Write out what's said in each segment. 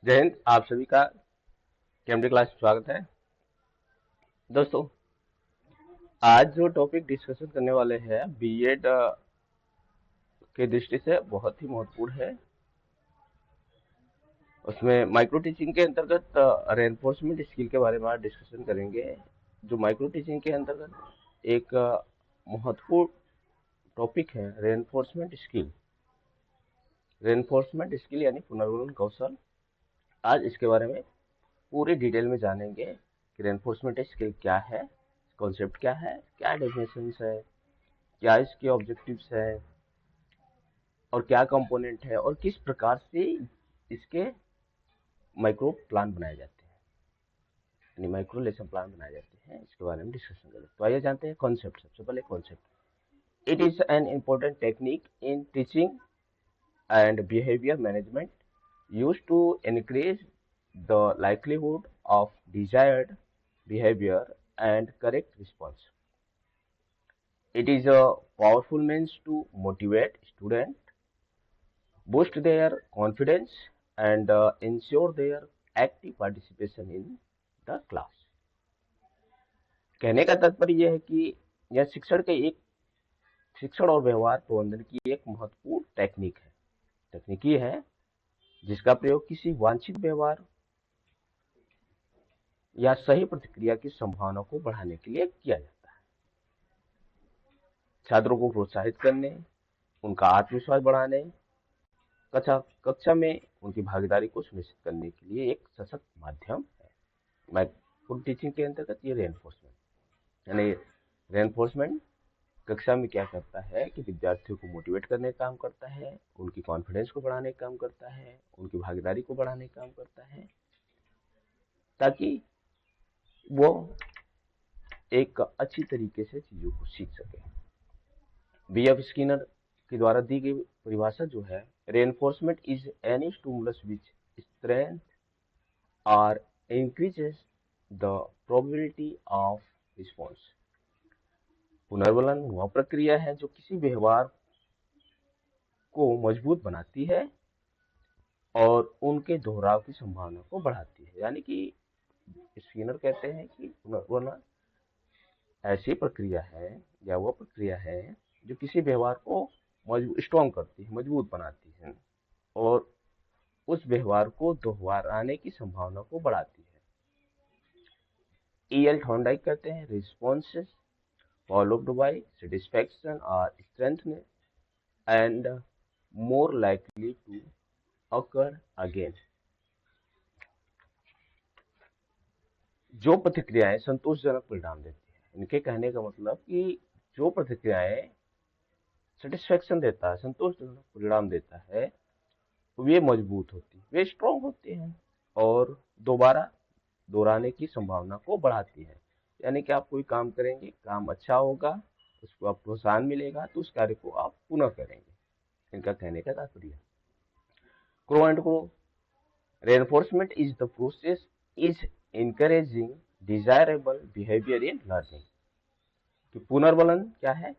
जय हिंद। आप सभी का केएमडी क्लास में स्वागत है। दोस्तों, आज जो टॉपिक डिस्कशन करने वाले हैं बीएड के दृष्टि से बहुत ही महत्वपूर्ण है। उसमें माइक्रो टीचिंग के अंतर्गत रेनफोर्समेंट स्किल के बारे में आज डिस्कशन करेंगे। जो माइक्रो टीचिंग के अंतर्गत एक महत्वपूर्ण टॉपिक है रेनफोर्समेंट स्किल। रेनफोर्समेंट स्किल यानी पुनर्वलन कौशल। आज इसके बारे में पूरी डिटेल में जानेंगे कि रेनफोर्समेंट स्किल क्या है, कॉन्सेप्ट क्या है, क्या डेफिनेशंस है, क्या इसके ऑब्जेक्टिव्स है और क्या कंपोनेंट है और किस प्रकार से इसके माइक्रो प्लान बनाए जाते हैं, यानी माइक्रो लेसन प्लान बनाए जाते हैं। इसके बारे में डिस्कशन करें तो आइए जानते हैं कॉन्सेप्ट। सबसे पहले concept, it is an important technique in teaching and behaviour management used to increase the likelihood of desired behavior and correct response. It is a powerful means to motivate students, boost their confidence, and ensure their active participation in the class. कहने का तात्पर्य यह है कि यह शिक्षण और व्यवहार प्रबंधन की एक महत्वपूर्ण तकनीकी है जिसका प्रयोग किसी वांछित व्यवहार या सही प्रतिक्रिया की संभावना को बढ़ाने के लिए किया जाता है। छात्रों को प्रोत्साहित करने, उनका आत्मविश्वास बढ़ाने, कक्षा में उनकी भागीदारी को सुनिश्चित करने के लिए एक सशक्त माध्यम है। माइक्रो टीचिंग के अंतर्गत ये रेनफोर्समेंट यानी रेनफोर्समेंट कक्षा में क्या करता है कि विद्यार्थियों को मोटिवेट करने का काम करता है, उनकी कॉन्फिडेंस को बढ़ाने का काम करता है, उनकी भागीदारी को बढ़ाने का काम करता है, ताकि वो एक अच्छी तरीके से चीजों को सीख सके। बीएफ स्किनर के द्वारा दी गई परिभाषा जो है, reinforcement is any stimulus which strength और increases the probability of response. पुनर्वलन वह प्रक्रिया है जो किसी व्यवहार को मजबूत बनाती है और उनके दोहराव की संभावना को बढ़ाती है। यानी कि स्किनर कहते हैं कि पुनर्वलन ऐसी प्रक्रिया है या वह प्रक्रिया है जो किसी व्यवहार को स्ट्रॉन्ग करती है, मजबूत बनाती है और उस व्यवहार को दोहराने की संभावना को बढ़ाती है। E.L. थॉर्नडाइक कहते हैं, responses followed by satisfaction are strengthened and more likely to occur again। जो प्रतिक्रियाएं संतोषजनक परिणाम देती है, इनके कहने का मतलब कि जो प्रतिक्रियाएं सेटिस्फेक्शन देता है, संतोषजनक परिणाम देता है, वे मजबूत होती है, वे स्ट्रॉन्ग होते हैं और दोबारा दोहराने की संभावना को बढ़ाती है। यानी कि आप कोई काम करेंगे, काम अच्छा होगा, उसको आप प्रोत्साहन मिलेगा तो उस कार्य को आप पुनः करेंगे। इनका कहने का तात्पर्य crow and crow, reinforcement is the process is encouraging desirable behavior in learning। कि पुनर्वलन क्या है?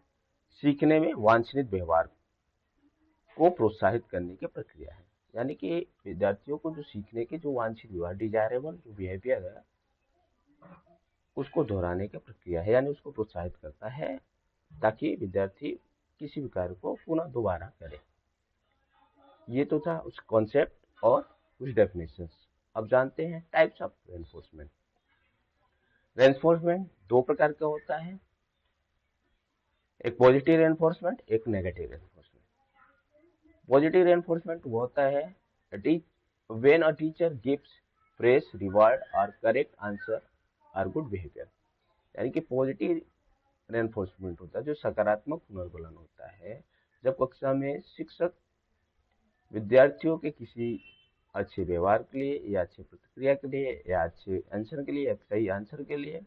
सीखने में वांछनीय व्यवहार को प्रोत्साहित करने की प्रक्रिया है। यानी कि विद्यार्थियों को जो सीखने के जो वांछित व्यवहार, डिजायरेबल जो बिहेवियर है, उसको दोहराने की प्रक्रिया है, यानी उसको प्रोत्साहित करता है ताकि विद्यार्थी किसी भी कार्य को पुनः दोबारा करे। ये तो था उस कॉन्सेप्ट और कुछ डेफिनेशंस। अब जानते हैं टाइप्स ऑफ रेनफोर्समेंट। रेनफोर्समेंट दो प्रकार का होता है, एक पॉजिटिव रेनफोर्समेंट, एक नेगेटिव रेनफोर्समेंट। पॉजिटिव रेनफोर्समेंट वो होता है when a teacher gives praise, reward और करेक्ट आंसर और गुड बिहेवियर। यानी कि पॉजिटिव रेनफोर्समेंट होता है जो सकारात्मक पुनर्वलन होता है, जब कक्षा में शिक्षक विद्यार्थियों के किसी अच्छे व्यवहार के लिए या अच्छी प्रतिक्रिया के लिए या अच्छे आंसर के लिए या सही आंसर के लिए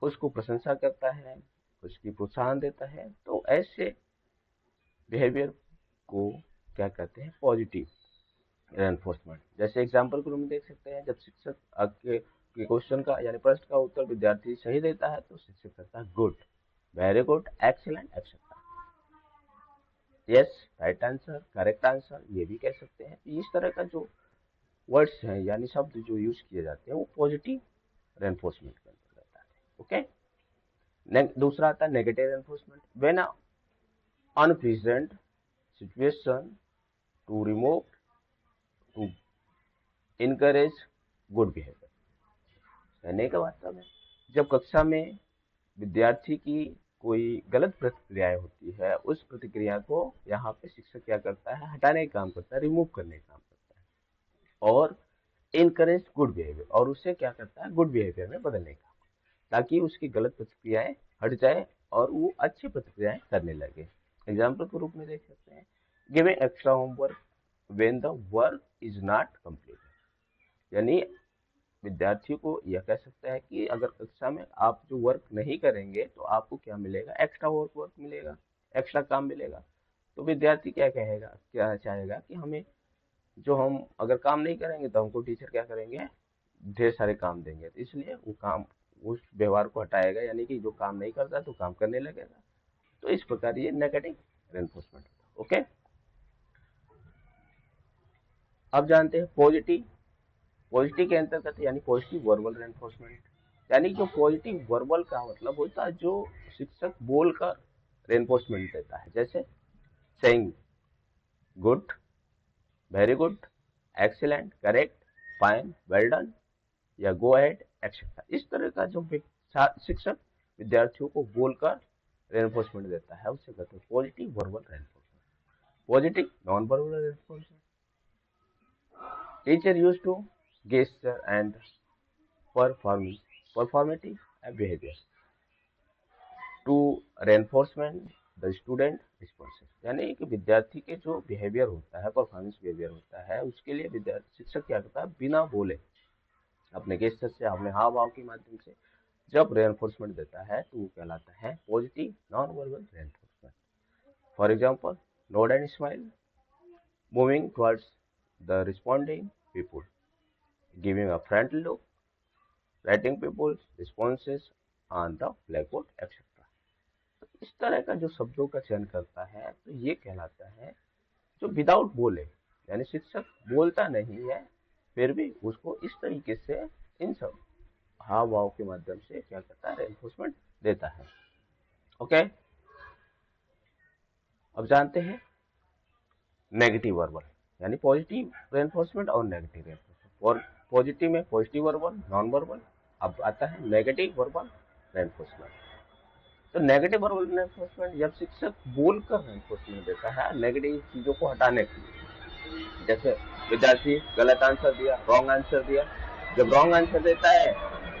उसको प्रशंसा करता है, उसकी प्रोत्साहन देता है। तो ऐसे बिहेवियर को क्या कहते हैं? Positive reinforcement. जैसे एग्जाम्पल के रूप में देख सकते हैं, जब शिक्षक आपके क्वेश्चन का यानी प्रश्न का उत्तर विद्यार्थी सही देता है तो शिक्षक कहता है good, very good, excellent, etcetera, yes, right answer, correct answer, ये भी कह सकते हैं। इस तरह का जो वर्ड्स हैं यानी शब्द जो यूज किए जाते हैं वो पॉजिटिव रेनफोर्समेंट के अंतर्गत आते हैं। ओके, दूसरा आता है negative reinforcement. When unpleasant situation to remove to encourage good behaviour. कहने का मतलब है जब कक्षा में विद्यार्थी की कोई गलत प्रतिक्रियाएं होती है, उस प्रतिक्रिया को यहाँ पे शिक्षक क्या करता है, हटाने का काम करता है, रिमूव करने का काम करता है, और इनकरेज गुड बिहेवियर, और उसे क्या करता है, गुड बिहेवियर में बदलने का, ताकि उसकी गलत प्रतिक्रियाएं हट जाए और वो अच्छी प्रतिक्रियाएं करने लगे। एग्जाम्पल के रूप में देख सकते हैं, giving extra homework when the work is not complete, यानी विद्यार्थियों को यह कह सकता है कि अगर कक्षा में आप जो वर्क नहीं करेंगे तो आपको क्या मिलेगा, एक्स्ट्रा वर्क मिलेगा, एक्स्ट्रा काम मिलेगा। तो विद्यार्थी क्या कहेगा, क्या चाहेगा कि हमें जो हम अगर काम नहीं करेंगे तो हमको टीचर क्या करेंगे, ढेर सारे काम देंगे। तो इसलिए वो काम, उस व्यवहार को हटाएगा, यानी कि जो काम नहीं करता तो काम करने लगेगा। तो इस प्रकार ये नेगेटिव रेनफोर्समेंट। ओके, अब जानते हैं पॉजिटिव। पॉजिटिव के अंतर्गत यानी पॉजिटिव वर्बल रेनफोर्समेंट, यानी जो पॉजिटिव वर्बल का मतलब होता है जो शिक्षक बोलकर रेनफोर्समेंट देता है, जैसे saying good, very good, excellent, correct, fine, well done, या गो अहेड एक्सेट्रा। इस तरह का जो शिक्षक विद्यार्थियों को बोलकर रेनफोर्समेंट देता है उसे कहते हैं positive verbal reinforcement. Positive non verbal reinforcement, teacher use to gesture and performative behavior to reinforcement the student responses, यानी कि विद्यार्थी के जो बिहेवियर होता है, परफॉर्मेंस बिहेवियर होता है, उसके लिए विद्यार्थी शिक्षक क्या करता है, बिना बोले अपने गेस्टर से, अपने हाव भाव के माध्यम से जब रेनफोर्समेंट देता है तो वो कहलाता है positive non verbal reinforcement. For example, node and smile, moving towards the responding people, giving a friendly look, writing people's responses on the blackboard, etc. तो इस तरह का जो शब्दों का चयन करता है तो ये कहलाता है जो विदाउट बोले, यानी शिक्षक बोलता नहीं है फिर भी उसको इस तरीके से इन सब हाव भाव के माध्यम से क्या करता है, रेनफोर्समेंट देता है। ओके, अब जानते हैं नेगेटिव वर्बल, यानी पॉजिटिव रेनफोर्समेंट और नेगेटिव रेनफोर्समेंट। और पॉजिटिव में पॉजिटिव वर्बल, नॉन वर्बल। अब आता है नेगेटिव वर्बल रेनफोर्समेंट। तो नेगेटिव वर्बल रेनफोर्समेंट जब शिक्षक बोलकर रेनफोर्समेंट देता है नेगेटिव चीजों को हटाने के लिए, जैसे विद्यार्थी गलत आंसर दिया, रॉन्ग आंसर दिया, जब रॉन्ग आंसर देता है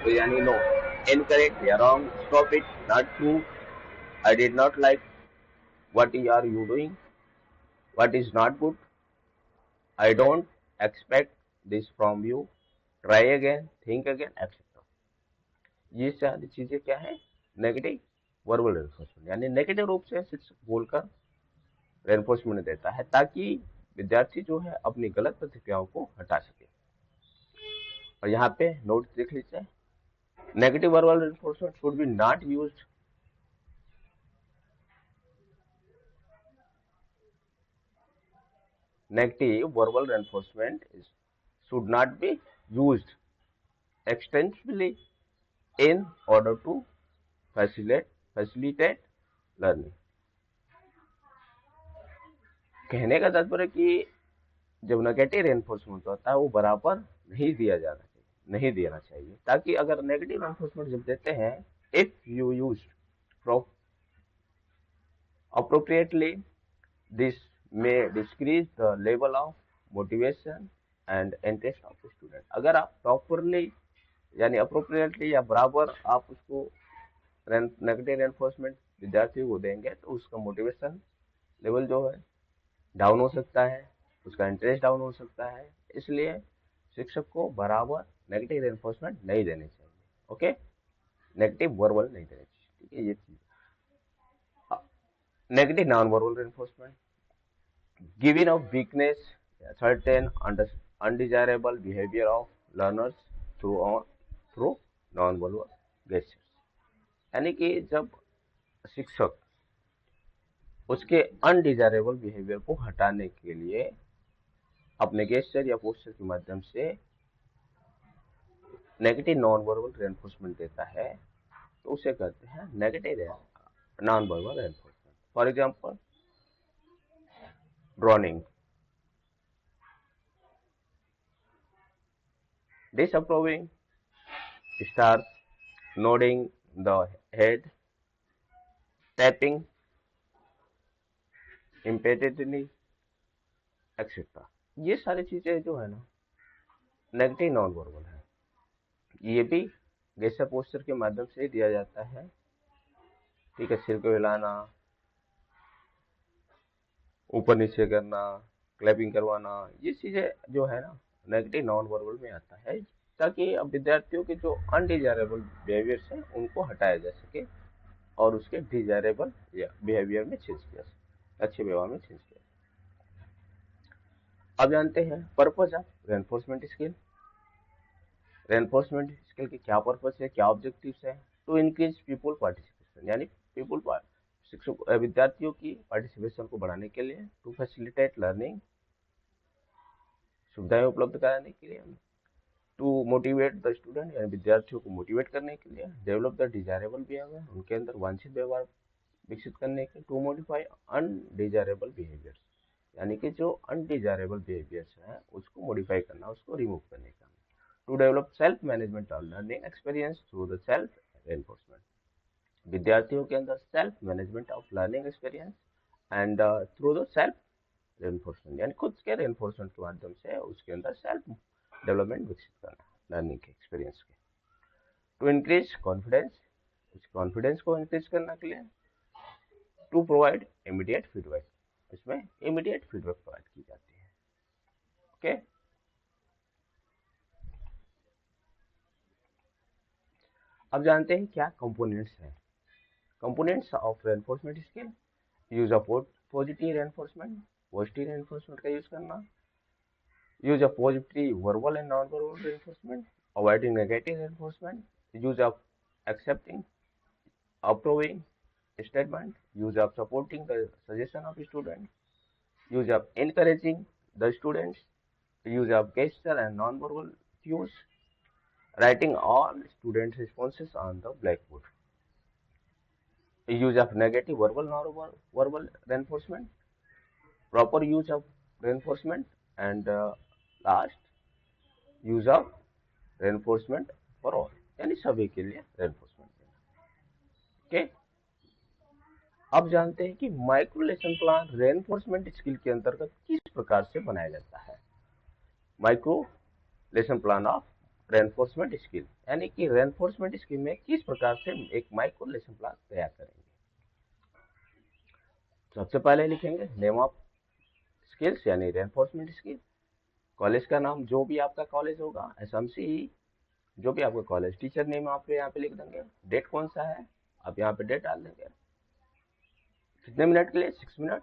तो यानी नो, इनकरेक्ट या wrong, stop it, not true, I did not like, what are you doing, what is not good, I don't expect this from you, try again, think again, etc. ये सारी चीजें क्या है, नेगेटिव वर्बल रेनफोर्समेंट, यानी negative रूप से शिक्षक बोलकर रेनफोर्समेंट देता है ताकि विद्यार्थी जो है अपनी गलत प्रतिक्रियाओं को हटा सके। और यहाँ पे नोट देख लीजिए, negative verbal reinforcement should be not used negative verbal reinforcement should not be used extensively in order to facilitate learning। कहने का तात्पर्य कि जब नेगेटिव रेनफोर्समेंट होता है वो बराबर नहीं दिया जाना चाहिए, नहीं देना चाहिए, ताकि अगर नेगेटिव रेनफोर्समेंट जब देते हैं, if you use appropriately, this may decrease the level of motivation and interest of the student। अगर आप प्रॉपरली यानी अप्रोप्रिएटली या बराबर आप उसको नेगेटिव रेनफोर्समेंट विद्यार्थी को देंगे तो उसका मोटिवेशन लेवल जो है डाउन हो सकता है, उसका इंटरेस्ट डाउन हो सकता है। इसलिए शिक्षक को बराबर नेगेटिव रेनफोर्समेंट नहीं देने चाहिए। ओके, नेगेटिव वर्बल नहीं देने चाहिए, ठीक है। ये चीज negative non verbal reinforcement, giving of weakness, certain undesirable behavior of learners through non-verbal gestures, यानी कि जब शिक्षक उसके अनडिजायरेबल बिहेवियर को हटाने के लिए अपने गेस्चर या पोस्चर के माध्यम से नेगेटिव नॉन वर्बल रेनफोर्समेंट देता है, तो उसे कहते हैं negative non verbal reinforcement. For example, drowning, disapproving, stars, nodding the head, tapping impatiently, etcetera. ये सारी चीजें जो है ना नेगेटिव नॉन वर्बल है। ये भी गेस्चर पोस्चर के माध्यम से दिया जाता है। ठीक है, सिर को हिलाना, ऊपर नीचे करना, क्लैपिंग करवाना, ये चीजें जो है ना नेगेटिव नॉन वर्बल में आता है, ताकि अब विद्यार्थियों के जो अनडिजायरेबल बिहेवियर्स हैं उनको हटाया जा सके और उसके डिजायरेबल बिहेवियर में चेंज किया सके, अच्छे व्यवहार में चेंज किया। अब जानते हैं purpose of reinforcement skill. Reinforcement skill के क्या पर्पज है, क्या ऑब्जेक्टिव्स है? टू इंक्रीज पीपल पार्टिसिपेशन, यानी पीपल शिक्षक विद्यार्थियों की पार्टिसिपेशन को बढ़ाने के लिए, टू फैसिलिटेट लर्निंग, सुविधाएं उपलब्ध कराने के लिए, टू मोटिवेट द स्टूडेंट, यानी विद्यार्थियों को मोटिवेट करने के लिए, डेवलप द डिजायरेबल बिहेवियर, उनके अंदर वांछित व्यवहार विकसित करने के, टू मॉडिफाई अनडिजायरेबल बिहेवियर्स, यानी कि जो अनडिजायरेबल बिहेवियर्स हैं उसको मॉडिफाई करना, उसको रिमूव करने का, to develop self management of learning experience through the self reinforcement, विद्यार्थियों के अंदर self management of learning experience and through the self reinforcement, यानी खुद के रेनफोर्समेंट के माध्यम से उसके अंदर सेल्फ डेवलपमेंट विकसित करना लर्निंग के एक्सपीरियंस के, टू इंक्रीज कॉन्फिडेंस, उस कॉन्फिडेंस को इंक्रीज करने के लिए, टू प्रोवाइड इमीडिएट फीडबैक, इसमें इमीडिएट फीडबैक प्रोवाइड की जाती है। ओके, अब जानते हैं क्या कंपोनेंट्स हैं। Components of reinforcement skill, use of positive reinforcement, positive reinforcement का यूज करना, use of positive verbal and non-verbal reinforcement, avoiding negative reinforcement, use of accepting, approving statement, use of supporting the suggestion of student, use of encouraging the students, use of gesture and non-verbal cues, writing all students' responses on the blackboard, use of negative verbal non-verbal reinforcement, proper use of reinforcement, and last use of reinforcement for all, यानी सभी के लिए reinforcement देना। Okay, अब जानते हैं कि micro lesson plan reinforcement skill के अंतर्गत किस प्रकार से बनाया जाता है। Micro lesson plan of reinforcement skill, यानी कि रेनफोर्समेंट स्किल में किस प्रकार से एक माइक्रो लेसन प्लान तैयार करेंगे। सबसे पहले लिखेंगे नेम ऑफ स्किल्स, यानी रेनफोर्समेंट स्किल, कॉलेज का नाम, जो भी आपका कॉलेज होगा, एसएमसी, जो भी आपका कॉलेज, टीचर नेम आप यहाँ पे लिख देंगे, डेट कौन सा है आप यहाँ पे डेट डाल देंगे, कितने मिनट के लिए, 6 मिनट,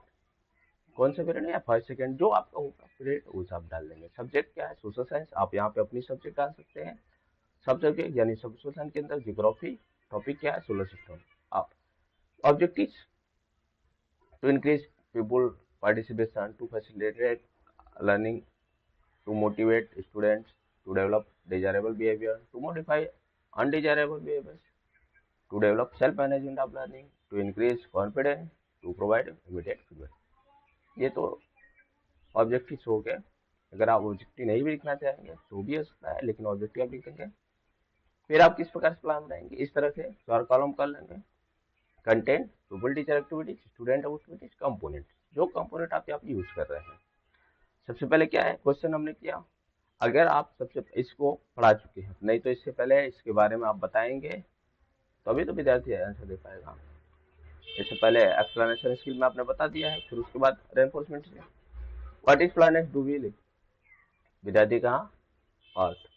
कौन सा पीरियड है या 5 सेकेंड, जो आपका होगा पीरियड उस आप डाल देंगे। सब्जेक्ट क्या है, सोशल साइंस, आप यहाँ पे अपनी सब्जेक्ट डाल सकते हैं। सब सब्जेक्ट यानी सोशल साइंस के अंदर जियोग्राफी, टॉपिक क्या है, सोलर सिस्टम। आप objective, to increase people participation, to facilitate learning, to motivate students, to develop desirable behavior, to modify undesirable behaviors, to develop self-management of learning, to increase confidence, to provide immediate feedback। ये तो objectives हो गए। अगर आप objective नहीं भी लिखना चाहेंगे तो भी हो सकता है, लेकिन ऑब्जेक्टिव आप लिख देंगे। फिर आप किस प्रकार से प्लान बनाएंगे, इस तरह से 4 कॉलम कर लेंगे। Content, people teacher activities, student activities, component, जो कंपोनेंट आप यहाँ पे यूज कर रहे हैं। सबसे पहले क्या है, क्वेश्चन हमने किया, अगर आप सबसे इसको पढ़ा चुके हैं, नहीं तो इससे पहले इसके बारे में आप बताएंगे तभी तो विद्यार्थी आंसर दे पाएगा। इससे पहले एक्सप्लेनेशन स्किल में आपने बता दिया है, फिर उसके बाद reinforcement skill, what is planet do we live, विद्यार्थी कहाँ, अर्थ।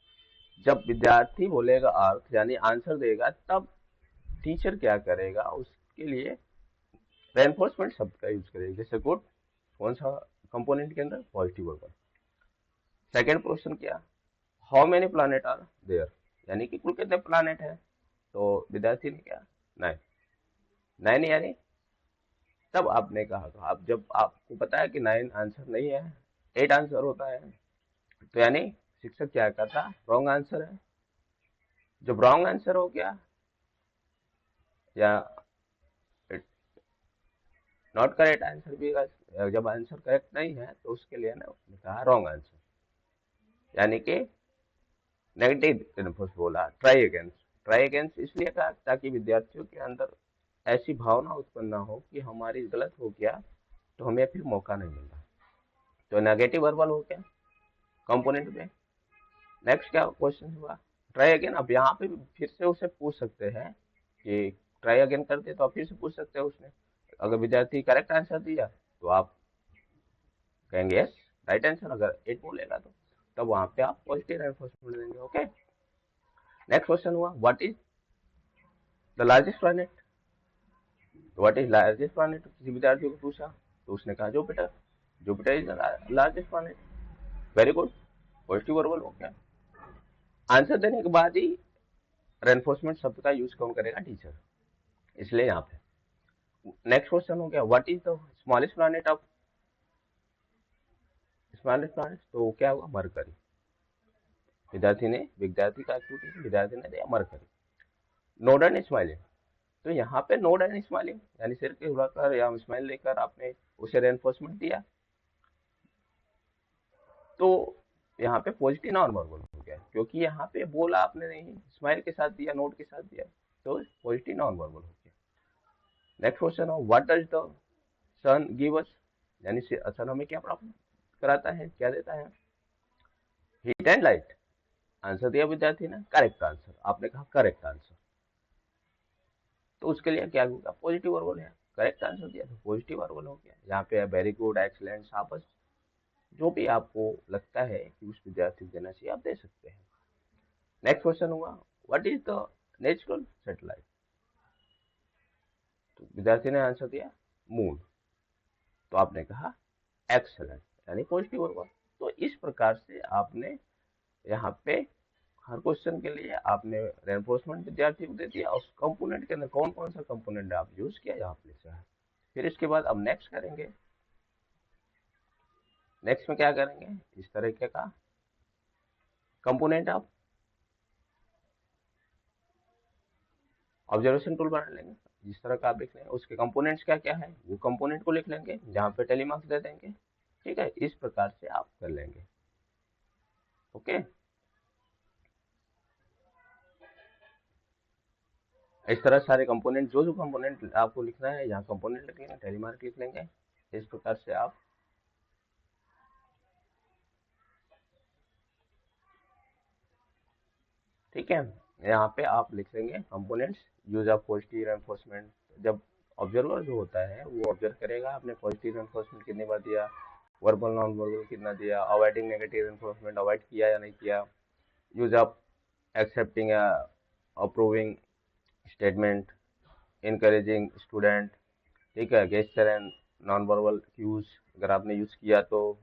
जब विद्यार्थी बोलेगा अर्थ यानी आंसर देगा, तब टीचर क्या करेगा, उसके लिए रेनफोर्समेंट शब्द का यूज करेगा। जैसे गुड, कौन सा कंपोनेंट के अंदर, पॉजिटिव वर्बल। सेकेंड क्वेश्चन क्या, how many planet are there, यानी कि कुल कितने प्लानेट है, तो विद्यार्थी ने क्या, 9, 9 यानी, तब आपने कहा, तो आप जब आपको पता है कि 9 आंसर नहीं है, 8 आंसर होता है। तो यानी शिक्षक क्या करता, रॉन्ग आंसर है। जब रॉन्ग आंसर हो गया या नॉट करेक्ट आंसर भी, जब आंसर करेक्ट नहीं है तो उसके लिए ना उसने कहा रॉन्ग आंसर, यानी कि नेगेटिव इनपुट बोला। ट्राई अगेंस्ट इसलिए कहा ताकि विद्यार्थियों के अंदर ऐसी भावना उत्पन्न ना हो कि हमारी गलत हो गया तो हमें फिर मौका नहीं मिल रहा। तो नेगेटिव वर्बल हो गया कंपोनेंट में। नेक्स्ट क्या क्वेश्चन हुआ, ट्राई अगेन। अब यहाँ पे फिर से उसे पूछ सकते हैं कि ट्राई अगेन कर दे, तो आप फिर से पूछ सकते हैं उसने। अगर विद्यार्थी करेक्ट आंसर दिया तो आप कहेंगे यस राइट आंसर, अगर 8 बोलेगा तो तब वहां पे आप पॉजिटिव रेनफोर्समेंट देंगे। ओके, नेक्स्ट क्वेश्चन हुआ what is the largest planet. What is largest planet किसी विद्यार्थी को पूछा तो उसने कहा Jupiter. Jupiter is the largest planet. Very good, positive verbal हो गया। आंसर देने के बाद ही रेनफोर्समेंट शब्द का यूज कौन करेगा, टीचर, इसलिए यहाँ पे। नेक्स्ट क्वेश्चन हो गया what is the smallest planet of smallest planet, तो क्या हुआ, मरकरी। विद्यार्थी का एक्टिविटी विद्यार्थी ने दिया मरकरी। नोड एंड स्माइलिंग, तो यहाँ पे नोड एंड स्माइलिंग यानी सिर के हिलाकर या स्माइल लेकर आपने उसे रेनफोर्समेंट दिया, तो यहाँ पे पॉजिटिव नॉन वर्बल हो गया, क्योंकि यहाँ पे बोला आपने नहीं, स्माइल के साथ दिया, नोट के साथ दिया, तो पॉजिटिव नॉन वर्बल हो गया। नेक्स्ट क्वेश्चन हो what does the sun give us, यानी सन हमें क्या प्राप्त कराता है, क्या देता है, हीट एंड लाइट। आंसर दिया विद्यार्थी ने करेक्ट आंसर, आपने कहा करेक्ट आंसर, तो उसके लिए क्या होगा, पॉजिटिव वर्बल है। करेक्ट आंसर दिया तो पॉजिटिव वर्बल हो गया। यहाँ पे वेरी गुड, एक्सलेंट, शाबाश, जो भी आपको लगता है कि उस विद्यार्थी को देना चाहिए आप दे सकते हैं। नेक्स्ट क्वेश्चन हुआ what is the natural satellite, तो विद्यार्थी ने आंसर दिया मून, तो आपने कहा एक्सलेंट, यानी पॉजिटिव वर्बल। तो इस प्रकार से आपने यहाँ पे हर क्वेश्चन के लिए आपने रेनफोर्समेंट विद्यार्थी को दे दिया, और कंपोनेंट के अंदर कौन कौन सा कंपोनेंट आप यूज किया यहाँ पे लिखा है। फिर इसके बाद अब नेक्स्ट करेंगे, नेक्स्ट में क्या करेंगे, इस तरीके का कंपोनेंट आप ऑब्जर्वेशन टूल बना लेंगे, जिस तरह का आप लिख लेंगे उसके कंपोनेंट्स क्या क्या है वो कंपोनेंट को लिख लेंगे, जहाँ पे टेली मार्क्स दे देंगे। ठीक है, इस प्रकार से आप कर लेंगे। ओके, इस तरह सारे कंपोनेंट, जो जो कंपोनेंट आपको लिखना है यहाँ कंपोनेंट लिख लेंगे, टेली मार्क लिख लेंगे। इस प्रकार से आप ठीक है, यहाँ पे आप लिख लेंगे components, use of positive reinforcement. जब ऑब्जर्वर जो होता है वो ऑब्जर्व करेगा आपने पॉजिटिव रेनफोर्समेंट कितनी बार दिया, वर्बल नॉन वर्बल कितना दिया, अवॉइडिंग नेगेटिव रेनफोर्समेंट अवॉइड किया या नहीं किया, use of accepting approving statement, encouraging student, ठीक है, gesture and non verbal use अगर आपने यूज किया तो,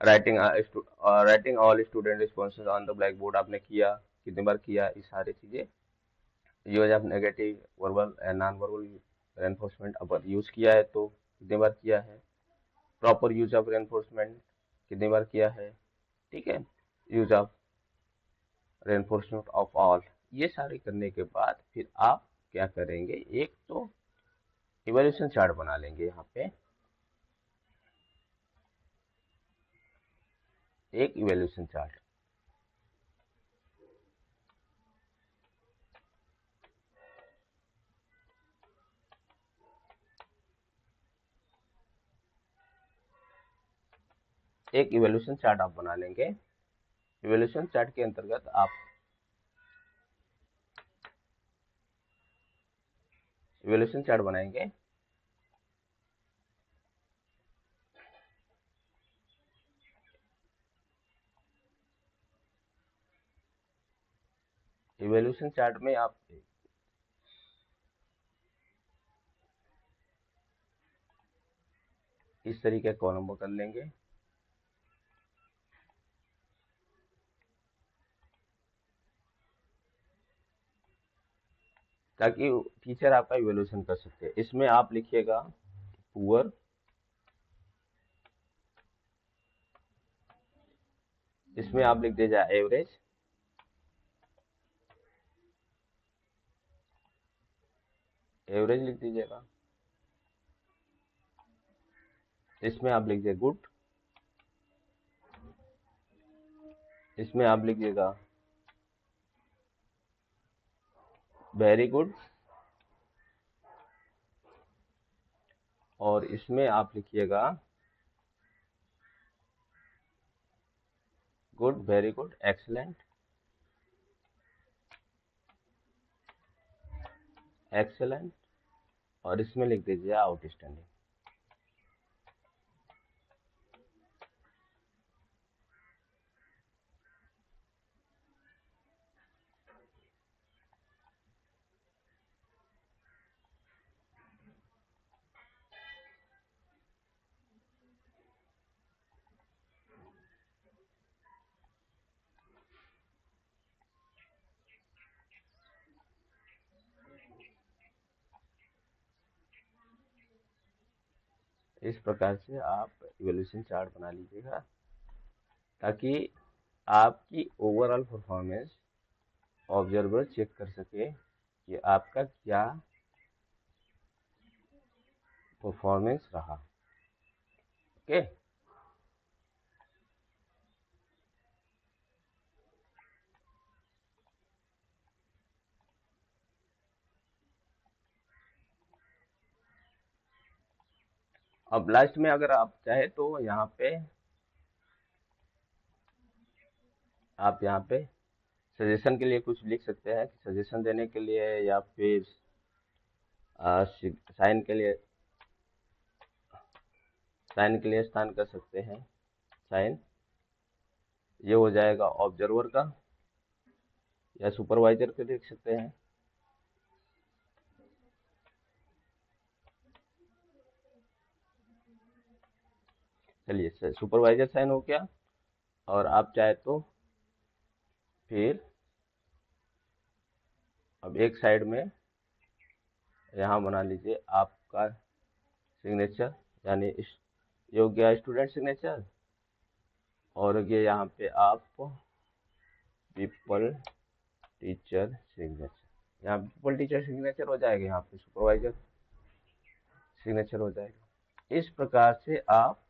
writing all student responses on the black board आपने किया, कितनी बार किया, ये सारी चीजें। Use of negative verbal and non verbal reinforcement अब यूज किया है तो कितनी बार किया है, प्रॉपर यूज ऑफ रेनफोर्समेंट कितनी बार किया है, ठीक है, use of reinforcement of all, ये सारे करने के बाद फिर आप क्या करेंगे, एक तो इवैल्यूएशन चार्ट बना लेंगे। यहाँ पे एक इवैल्यूएशन चार्ट, एक इवैल्यूएशन चार्ट आप बना लेंगे। इवैल्यूएशन चार्ट के अंतर्गत आप इवैल्यूएशन चार्ट बनाएंगे। इवैल्यूएशन चार्ट में आप इस तरीके का कॉलम कर लेंगे, ताकि टीचर आपका इवैल्यूएशन कर सकते हैं। इसमें आप लिखिएगा पुअर, इसमें आप लिख दीजिए एवरेज, एवरेज लिख दीजिएगा। इसमें आप लिख दीजिए गुड, इसमें आप लिखिएगा वेरी गुड, और इसमें आप लिखिएगा good, very good, excellent, excellent, और इसमें लिख दीजिए आउटस्टैंडिंग। इस प्रकार से आप इवैल्यूएशन चार्ट बना लीजिएगा, ताकि आपकी ओवरऑल परफॉर्मेंस ऑब्जर्वर चेक कर सके कि आपका क्या परफॉर्मेंस रहा। ओके, अब लास्ट में अगर आप चाहे तो यहाँ पे सजेशन के लिए कुछ लिख सकते हैं, सजेशन देने के लिए, या फिर साइन के लिए, स्थान कर सकते हैं साइन। ये हो जाएगा ऑब्जर्वर का, या सुपरवाइजर के लिख सकते हैं। चलिए, सुपरवाइजर साइन हो गया, और आप चाहे तो फिर अब एक साइड में यहाँ बना लीजिए आपका सिग्नेचर, यानी ये हो गया स्टूडेंट सिग्नेचर, और ये यहाँ पे आप पीपल टीचर सिग्नेचर, यहाँ पीपल टीचर सिग्नेचर हो जाएगा, यहाँ पे सुपरवाइजर सिग्नेचर हो जाएगा। इस प्रकार से आप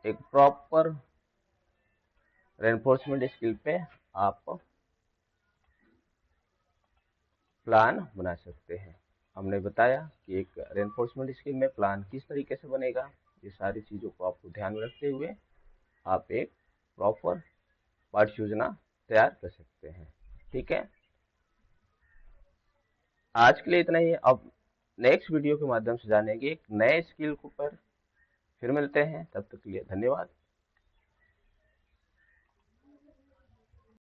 एक प्रॉपर रेनफोर्समेंट स्किल पे आप प्लान बना सकते हैं। हमने बताया कि एक रेनफोर्समेंट स्किल में प्लान किस तरीके से बनेगा। ये सारी चीज़ों को आपको ध्यान में रखते हुए आप एक प्रॉपर पाठ योजना तैयार कर सकते हैं। ठीक है, आज के लिए इतना ही। अब नेक्स्ट वीडियो के माध्यम से जानेंगे एक नए स्किल पर फिर मिलते हैं। तब तक के लिए धन्यवाद।